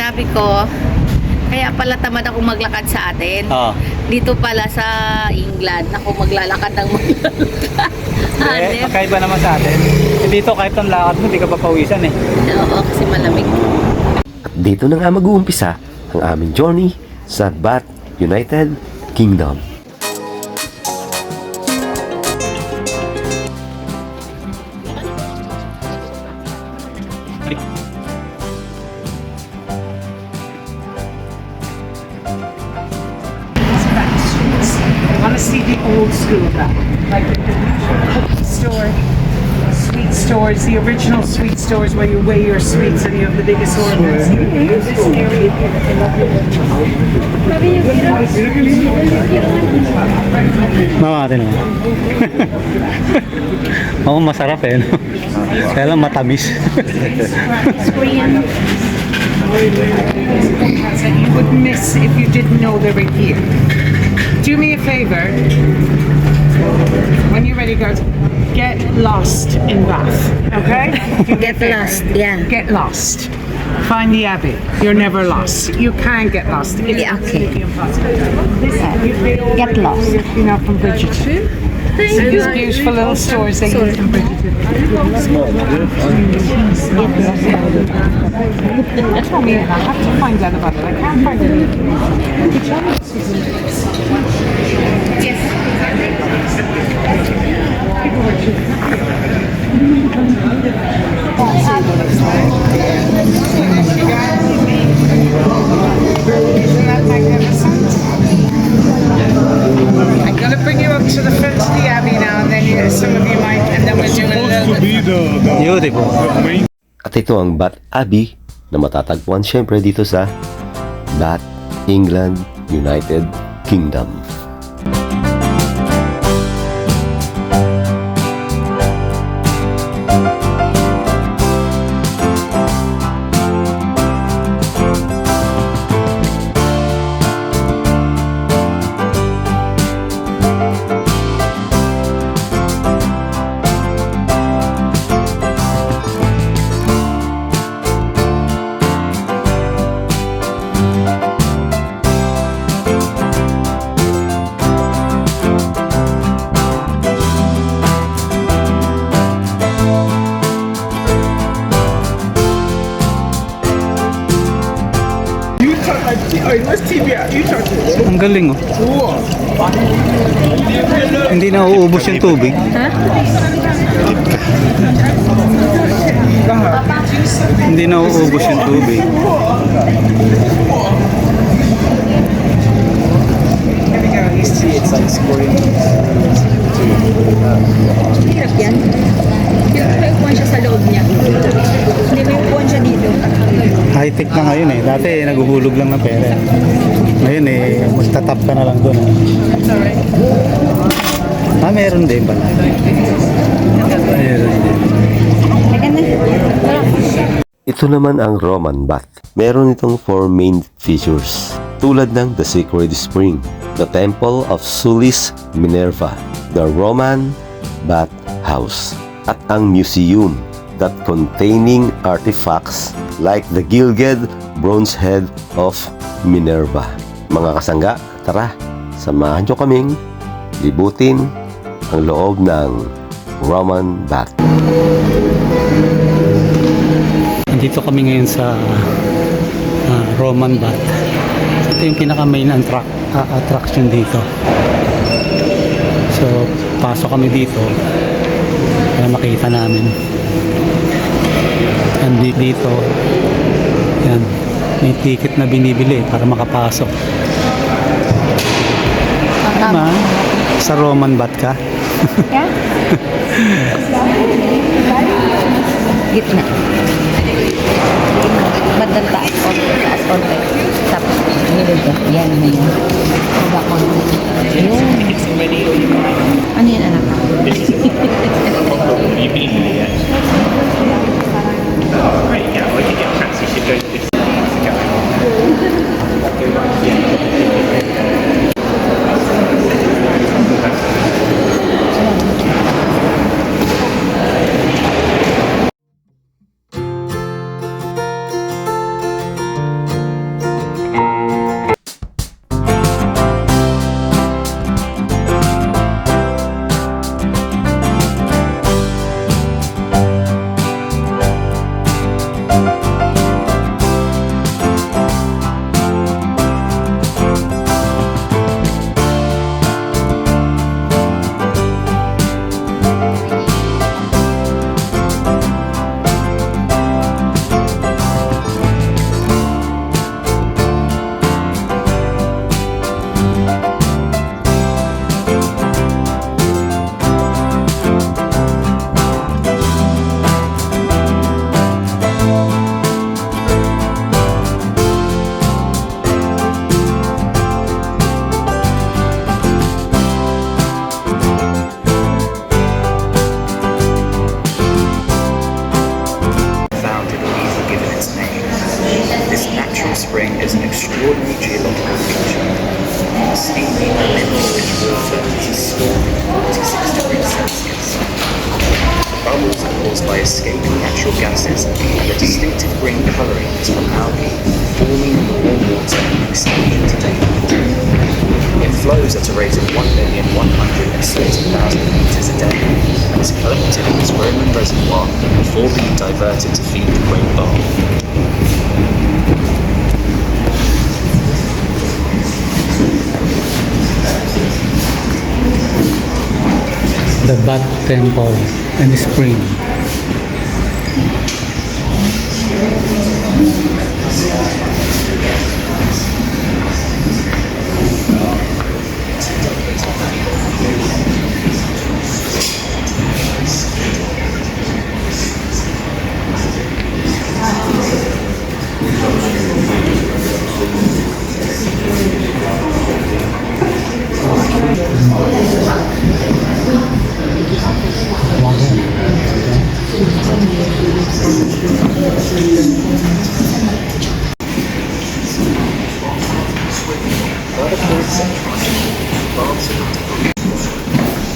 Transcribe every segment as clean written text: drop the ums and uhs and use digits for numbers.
Sabi ko, kaya pala tamad ako maglakad sa atin. Oo. Dito pala sa England, ako maglalakad ng maglalakad. Kakaiba naman sa atin. Dito kahit ang lakad mo, hindi ka papawisan eh. Oo, kasi malamig. At dito na nga mag-uumpisa ang aming journey sa Bath, United Kingdom. Honestly, the old school back, like the store, sweet stores, the original sweet stores where you weigh your sweets and you have the biggest orders. This area, Mamati naman. Oo, masarap eh. No? Kaya lang matamis. that you would miss if you didn't know they were here. Do me a favor. When you're ready, guys, get lost in Bath. Okay? Get lost, yeah. Get lost. Find the Abbey. You're never lost. You can get lost. It's Yeah, okay. absolutely impossible. Get lost. You know, from Bridgerton. So these beautiful little stores they use in Bridgerton. Tell me, I have to find out about it. I can't find it. Isn't that magnificent? I'm going to bring you up to the front of the Abbey now, and then some of you might, and then we'll do a little bit. Beautiful. At ito ang Bath Abbey na matatagpuan syempre dito sa Bath, England, United Kingdom. Ang galing oh. Hindi na uuubos yung tubig. Hindi na uuubos yung tubig. Hirap yan. Hirap may upuan siya sa loob niya. Hindi may upuan siya dito. High-tech na ngayon eh. Dati naguhulog lang ng pera. Ngayon eh, magtatap ka na lang doon. Meron din pala. Meron din. Ito naman ang Roman Bath. Meron itong 4 main features tulad ng The Sacred Spring, the Temple of Sulis Minerva, the Roman Bath House, at ang museum that containing artifacts like the gilded bronze head of Minerva. Mga kasangga, tara, samahan nyo kaming libutin ang loob ng Roman Bath. Nandito kami ngayon sa Roman Bath. Ito yung pinaka-main attraction dito. So, pasok kami dito para makita namin. And dito, yan, may ticket na binibili para makapasok. Tama? Sa Roman Bath ka? Yeah? Gitna. Bandang taas konti. Tapos, gilid ka. Yan, yan. Baba konti. Yun. Ano yan, anak? Right, yeah, we can get taxi to go to this. This natural spring is an extraordinary geological feature. A steamy, liquid water is a storm at 46 degrees Celsius. Bubbles are caused by escaping natural gases, and the distinctive green colouring is from algae forming in the warm water in exposure to daylight. It flows at a rate of 1,170,000 litres a day and is collected in this Roman reservoir before being diverted to feed the Great Bath. The Bat Temple and Spring.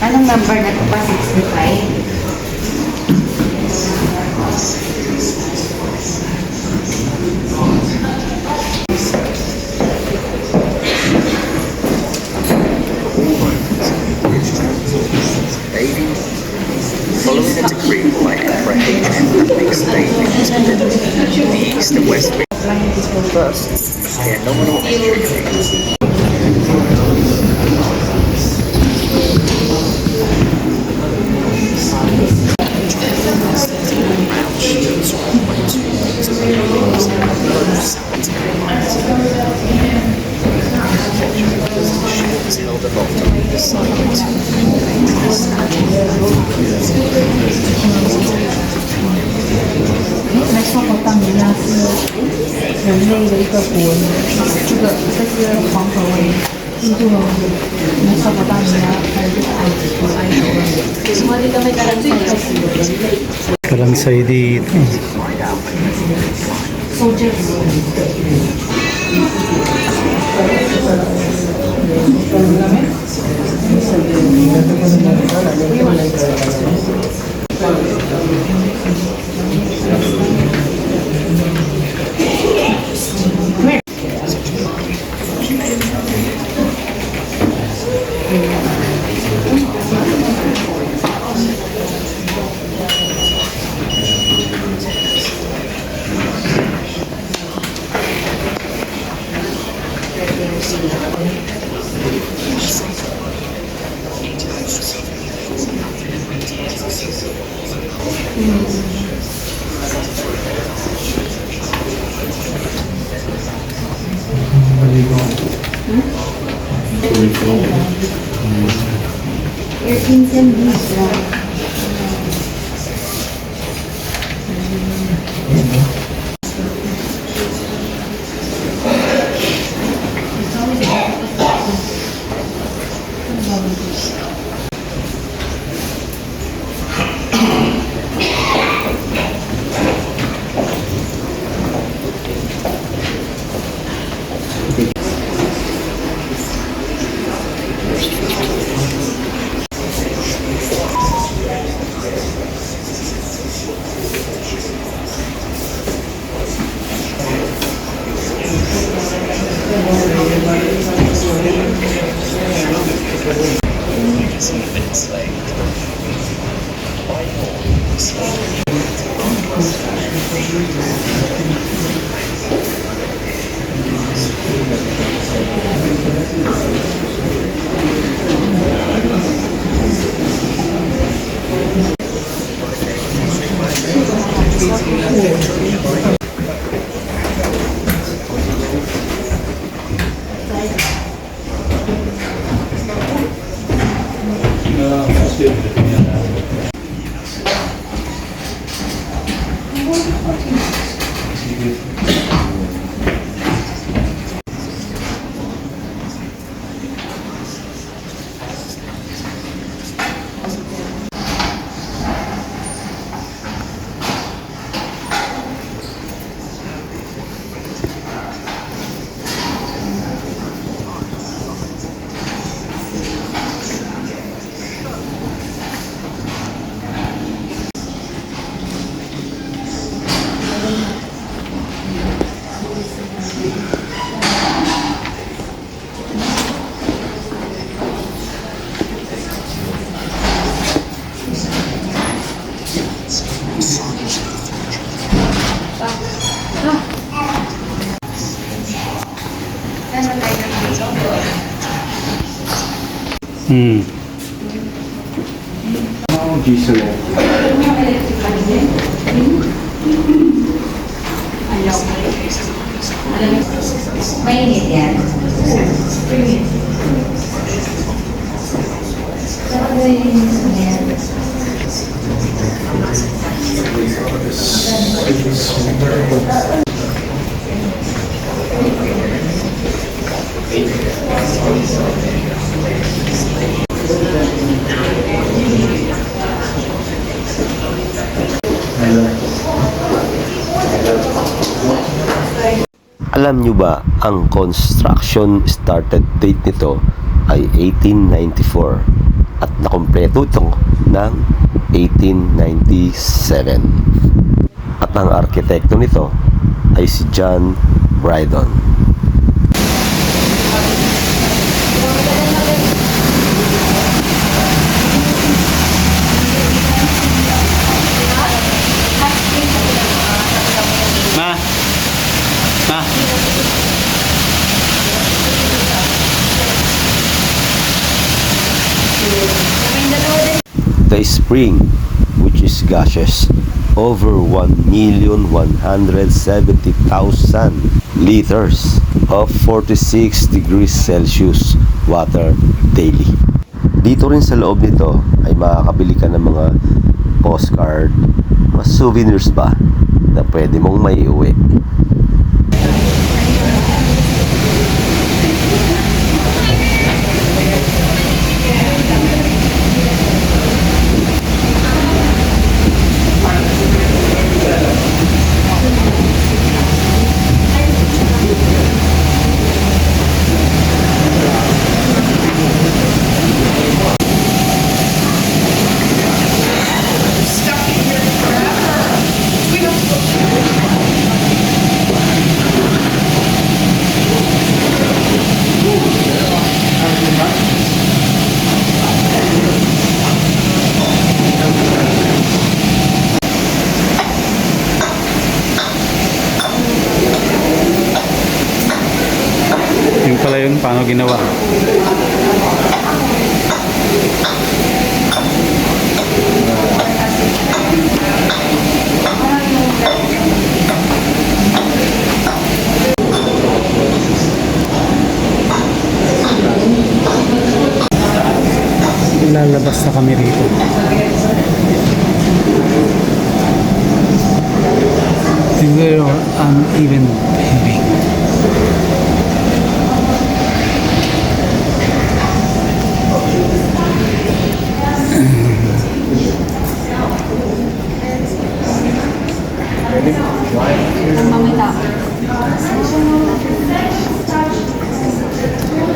Anong number na ito pa? 65? Bathing, following a decree by Emperor Hadrian that makes bathing forbidden, the east and west wing. First, they are nominal entry fees. Is held aloft on either side by two Kalansay dito. Hmm. Mainit yan. Alam nyo ba, ang construction started date nito ay 1894 at nakumpleto ito ng 1897. At ang arkitekto nito ay si John Brydon. Ma! Ma! The spring, which is gaseous, over 1,170,000 liters of 46 degrees Celsius water daily. Dito rin sa loob nito ay makakabili ka ng mga postcard, mga souvenirs ba na pwede mong maiuwi. Yung pala yun, paano ginawa? Lalabas na kami rito. Siguro uneven paving.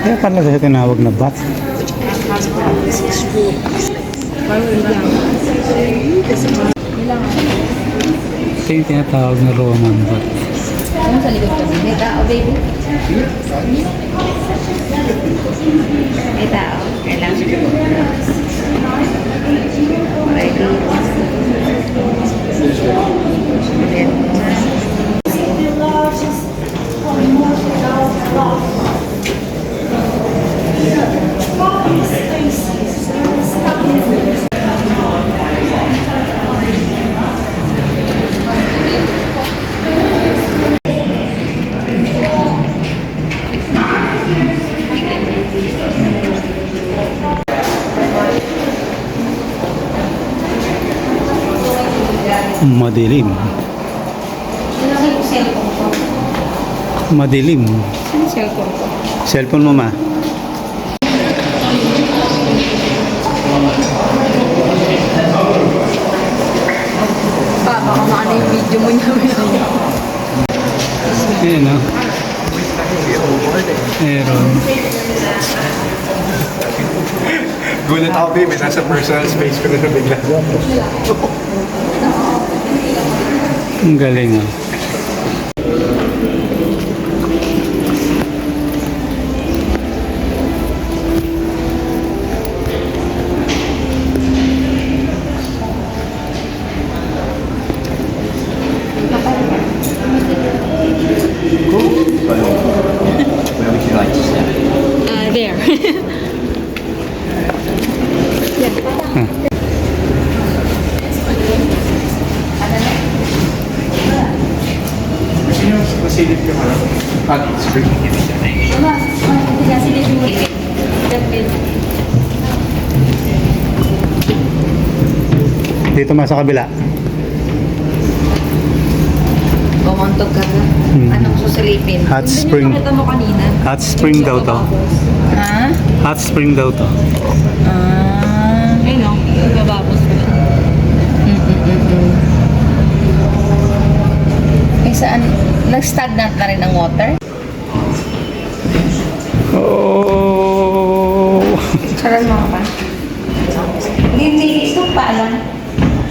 Kaya pala siya tinawag na bat. Ito yung tinatawag na Roman bat. Ano sa likod kasi? May tao, baby? May tao. Kailangan. Ready. Madilim. Madilim. Ano cellphone ko? Cellphone mo, ma. Pa, baka maano yung video mo niya. Ayan, no? Meron. Gulat ako, babe. Nasa personal space ko na bigla. Ang galing, ah. Hot spring. Dito ma sa kabila. Kumontog ka na. Anong susilipin? Hot spring. Nakita mo kanina. Hot spring daw to. Ha? Hot spring daw to. Ayun o. Bababos ko. Eh saan? Nag-stagnant na rin ang water? Oh. Charan mo pa. Hindi, ito pa lang.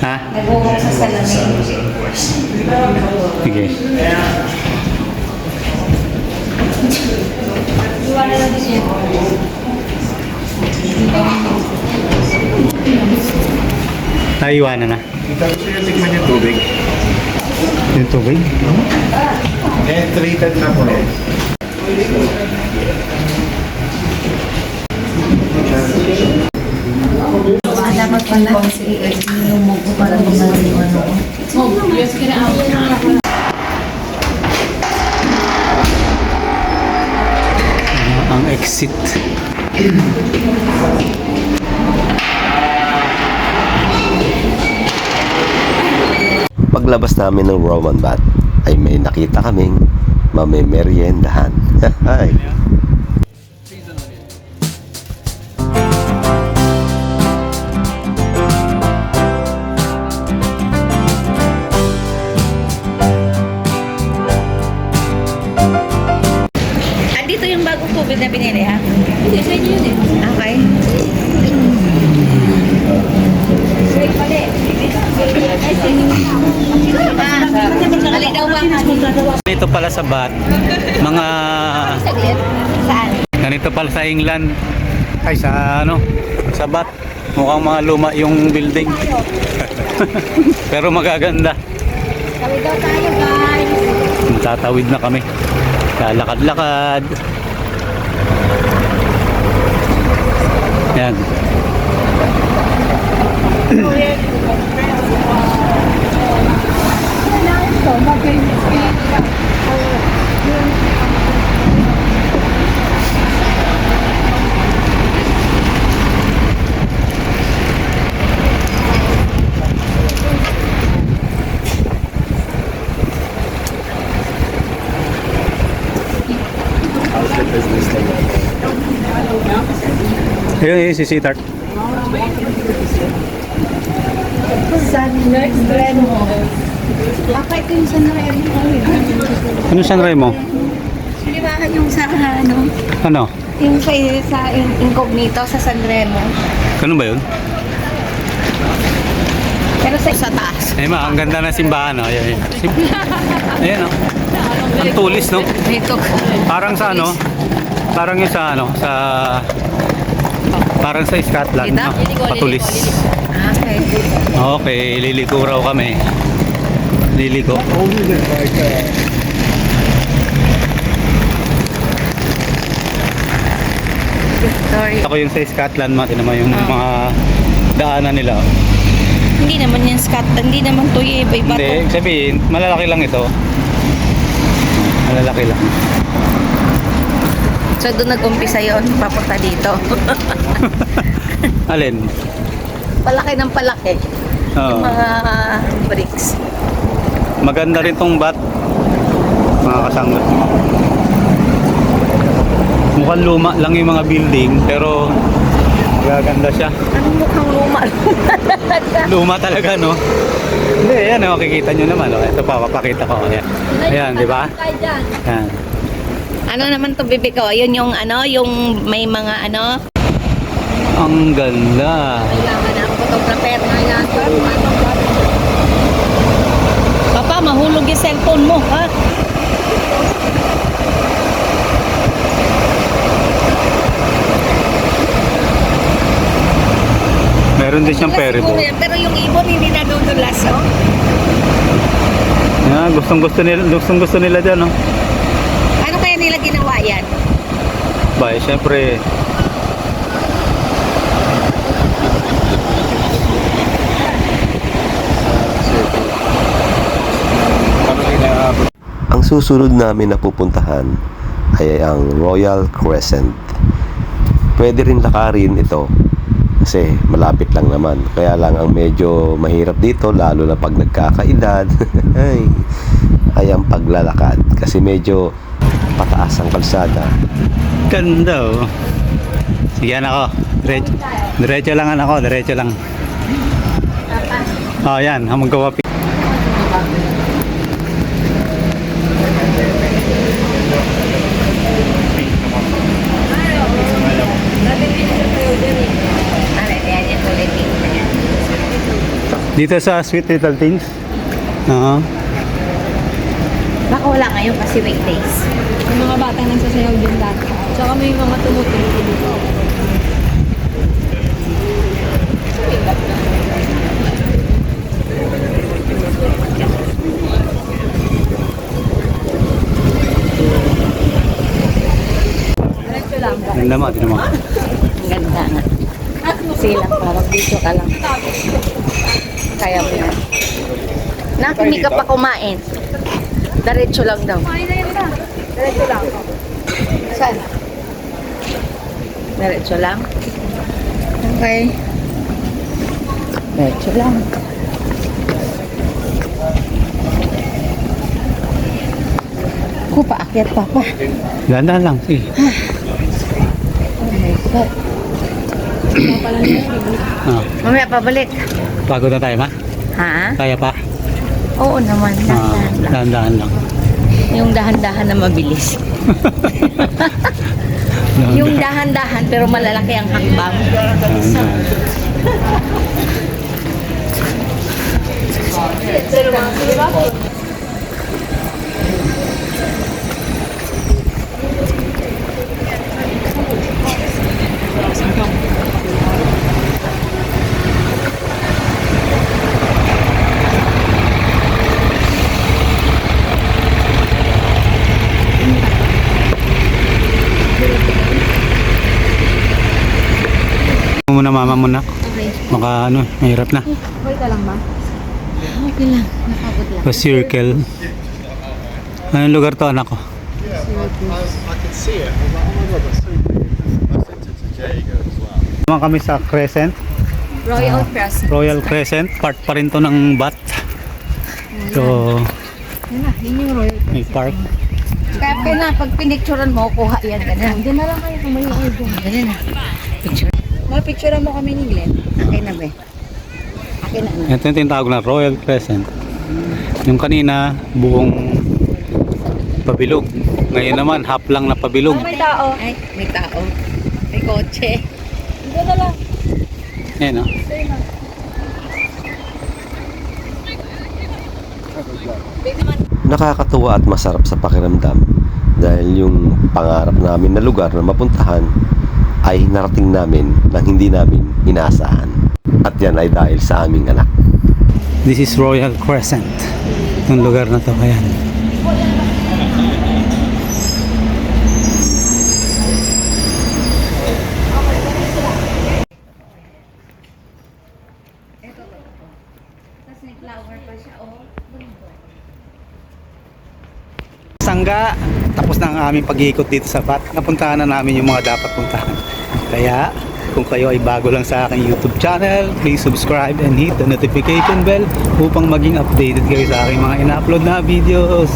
Ha? Nagugong sa salamin. Sige. Iwala na din siya. Naiwanan na. Ito siya tikman yung tubig. Yung tubig. Eh, treated na po. Dapat pala lumog ko para gumaling yung ano. Ang exit. Paglabas namin ng Roman Bath ay may nakita kaming mamemeriendahan. Ay. Andito yung bagong tubig na binili, ha? Hindi, sa inyo yun eh. Okay. Mali daw ba? Ganito pala sa Bath, mga Saglit. Saan? ganito pala sa England. Ay sa ano, sa Bath. Mukhang mga luma yung building. Pero magaganda. Sabi daw tayo, guys. Tatawid na kami. Lalakad-lakad. Yan. Ayun, yun, si Sitart. San Remo. Papa, ito yung San Remo. Ano San Remo? Di ba yung sa ano? Ano? Yung sa incognito sa San Remo. Ganun ba yun? Pero sa taas. Eh ma, ang ganda ng simbahan, no? Ayan, ayan. Ayan, no? Ang tulis, no? Dito. Parang sa ano? Parang yung sa ano? Sa... Parang sa Scotland, Kita? no? Patulis. Okay. Okay, liliko raw kami. Liliko. Sorry. Ako yung sa Scotland, mati naman yung mga daanan nila. Hindi naman yan Scotland. Hindi naman to eh. Iba Hindi, to. sabihin, malalaki lang ito. Malalaki lang. So doon nag-umpisa yun. Papunta dito. Alin? Palaki ng palaki. Oo. Yung mga bricks. Maganda rin tong Bath. Mga kasangga. Mukhang luma lang yung mga building, pero magaganda siya. Anong mukhang luma? Luma talaga, no? Hindi, yan, makikita nyo naman. Oh. Ito pa, papakita ko. Ayan, ayan di ba? Ayan. Ano naman to bibig ko? Yun yung ano, yung may mga ano. Ang ganda. Kailangan na ang photographer na yan. Papa, mahulog yung cellphone mo, ha? Meron din siyang ferry Siguro boat. yan, pero yung ibon hindi nadudulas, oh. Yan, gustong-gusto nila dyan, no? Ano kaya nila ginawa yan? Ba, syempre, Ano nila susunod namin na pupuntahan ay ang Royal Crescent. Pwede rin lakarin ito kasi malapit lang naman. Kaya lang ang medyo mahirap dito, lalo na pag nagkakaedad, ay ang paglalakad kasi medyo pataas ang kalsada. Ganda oh. Sige anak ko, diretso lang anak ko, diretso lang. Oh yan, magawa. Dito sa Sweet Little Things. Oo. Baka wala ngayon kasi weekdays. Yung mga batang nagsasayaw din dati. Tsaka may mga tumutulog dito. Diretso lang. Ganda mo, tingnan mo. Ang ganda nga. Silang parang dito ka lang. Kaya mo yan. Nak, hindi ka pa kumain. Diretso lang daw. Kumain na yun na. Diretso lang. Saan? Diretso lang? Okay. Diretso lang. Ko, paakyat pa pa. Ganda lang, sige. Oh my God. Ah, Mamaya pabalik. pagod na tayo ma? Ha? Kaya pa? Oo naman. Ah, Dahan lang. dahan-dahan lang. Yung dahan-dahan na mabilis. Yung dahan-dahan pero malalaki ang hakbang. Dahan-dahan. Muna mama muna. Okay. Maka ano, mahirap na. Okay ka lang ba? Okay lang. Nakagod lang. Pa circle. Anong lugar to anak ko? I can see it. I was like, oh my god, that's so big. I sent it to Jago as well. Naman kami sa Crescent. Royal Crescent. Royal Crescent. Part pa rin to ng BAT. So, Yun na, yun yung Royal may park. Kaya na, pag pinicturean mo, kuha yan. Ganyan. Diyan na lang kayo kung may order. Ganyan na. Picture. Mapicturean mo kami ni Glenn. Akin na, be. Akin na. Ito yung tinatawag na Royal Crescent. Yung kanina, buong pabilog. Ngayon naman, half lang na pabilog. May tao. Ay, may tao. May kotse. Diyan na lang. Ayan o. Nakakatuwa at masarap sa pakiramdam dahil yung pangarap namin na lugar na mapuntahan ay narating namin nang hindi namin inaasahan. At yan ay dahil sa aming anak. This is Royal Crescent. Itong lugar na to. Ayan. Sangga, tapos na ang aming pag-iikot dito sa BAT. Napuntahan na namin yung mga dapat puntahan. Kaya, kung kayo ay bago lang sa aking YouTube channel, please subscribe and hit the notification bell upang maging updated kayo sa aking mga ina-upload na videos.